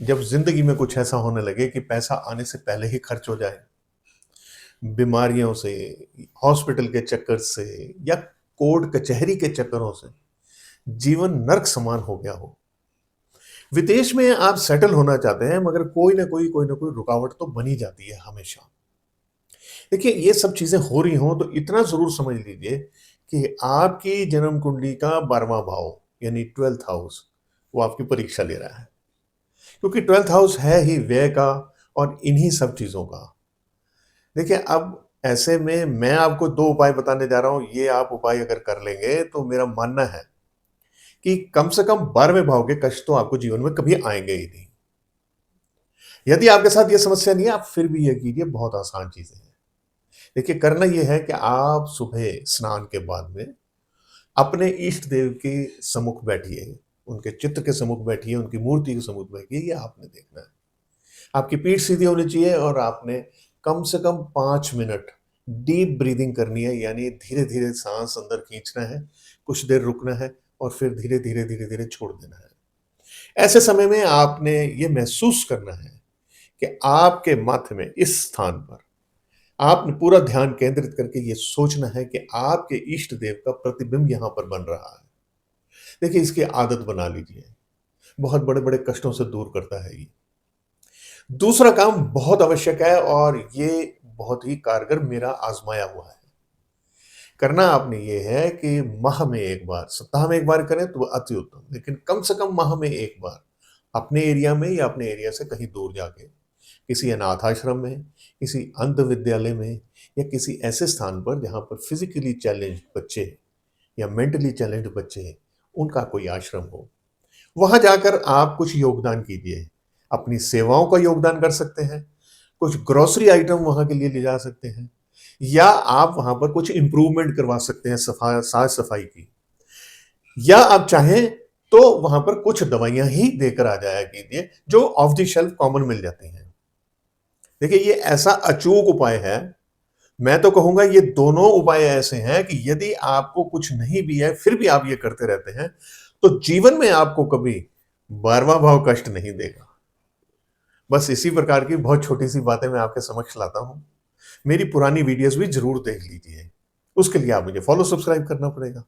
जब जिंदगी में कुछ ऐसा होने लगे कि पैसा आने से पहले ही खर्च हो जाए, बीमारियों से, हॉस्पिटल के चक्कर से या कोर्ट कचहरी के चक्करों से जीवन नर्क समान हो गया हो। विदेश में आप सेटल होना चाहते हैं, मगर कोई ना कोई रुकावट तो बनी जाती है हमेशा। देखिए, ये सब चीजें हो रही हों तो इतना जरूर समझ लीजिए कि आपकी जन्म कुंडली का 12वां भाव यानी 12th हाउस वो आपकी परीक्षा ले रहा है, क्योंकि 12th हाउस है ही व्यय का और इन्हीं सब चीजों का। देखिए, अब ऐसे में मैं आपको 2 उपाय बताने जा रहा हूँ, ये आप उपाय अगर कर लेंगे तो मेरा मानना है कि कम से कम 12वें भाव के कष्ट तो आपको जीवन में कभी आएँगे ही नहीं। यदि आपके साथ ये समस्या नहीं है, आप फिर भी ये कीजिए, बहुत आसान चीज़ें हैं। देखिए, करना ये है कि आप सुबह स्नान के बाद में अपने इष्ट देव के सम्मुख बैठिए, उनके चित्र के सम्मुख बैठिए, उनकी मूर्ति के सम्मुख बैठिए, ये आपने देखना है। आपकी पीठ सीधी होनी चाहिए और आपने कम से कम 5 मिनट डीप ब्रीथिंग करनी है, यानी धीरे-धीरे साँस अंदर खींचना है, कुछ देर रुकना है और फिर धीरे-धीरे, धीरे-धीरे छोड़ देना है। ऐसे समय में आपने ये महसूस करना है कि आपके माथे में इस स्थान पर आपने पूरा ध्यान केंद्रित करके ये सोचना है कि आपके इष्ट देव का प्रतिबिंब यहाँ पर बन रहा है। देखिए, इसकी आदत बना लीजिए, बहुत बड़े-बड़े कष्टों से दूर करता है ये। दूसरा काम बहुत आवश्यक है और ये बहुत ही कारगर मेरा आज़माया हुआ है। करना आपने ये है कि माह में 1 बार, सप्ताह में 1 बार करें तो अति उत्तम, लेकिन कम से कम माह में 1 बार अपने एरिया में या अपने एरिया से कहीं दूर जाके, किसी अनाथ आश्रम में, किसी अंध विद्यालय में या किसी ऐसे स्थान पर जहाँ पर फिज़िकली चैलेंज्ड बच्चे हैं या मेंटली चैलेंज्ड बच्चे हैं, उनका कोई आश्रम हो। वहाँ जाकर आप कुछ योगदान कीजिए। अपनी सेवाओं का योगदान कर सकते हैं, कुछ ग्रोसरी आइटम वहाँ के लिए ले जा सकते हैं या आप वहाँ पर कुछ इम्प्रूवमेंट करवा सकते हैं साफ-सफाई की। या आप चाहें तो वहाँ पर कुछ दवाइयाँ ही देकर आ जाया कीजिए, जो ऑफ द शेल्फ कॉमन मिल जाती हैं। देखिए, ये ऐसा अचूक उपाय है, मैं तो कहूँगा ये दोनों उपाय ऐसे हैं कि यदि आपको कुछ नहीं भी है, फिर भी आप ये करते रहते हैं, तो जीवन में आपको कभी 12वां भाव कष्ट नहीं देगा। बस इसी प्रकार की बहुत छोटी-सी बातें मैं आपके समक्ष लाता हूँ। मेरी पुरानी वीडियोज़ भी ज़रूर देख लीजिए। उसके लिए आप मुझे फ़ॉलो सब्सक्राइब करना पड़ेगा।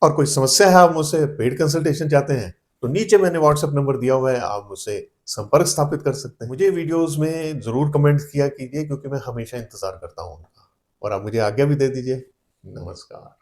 और कोई समस्या है, आप मुझसे पेड कंसल्टेशन चाहते हैं, तो नीचे मैंने व्हाट्सएप नंबर दिया हुआ है, आप मुझसे संपर्क स्थापित कर सकते हैं। मुझे वीडियोज़ में ज़रूर कमेंट किया कीजिए, क्योंकि मैं हमेशा इंतज़ार करता हूँ उनका। और आप मुझे आज्ञा भी दे दीजिए। नमस्कार।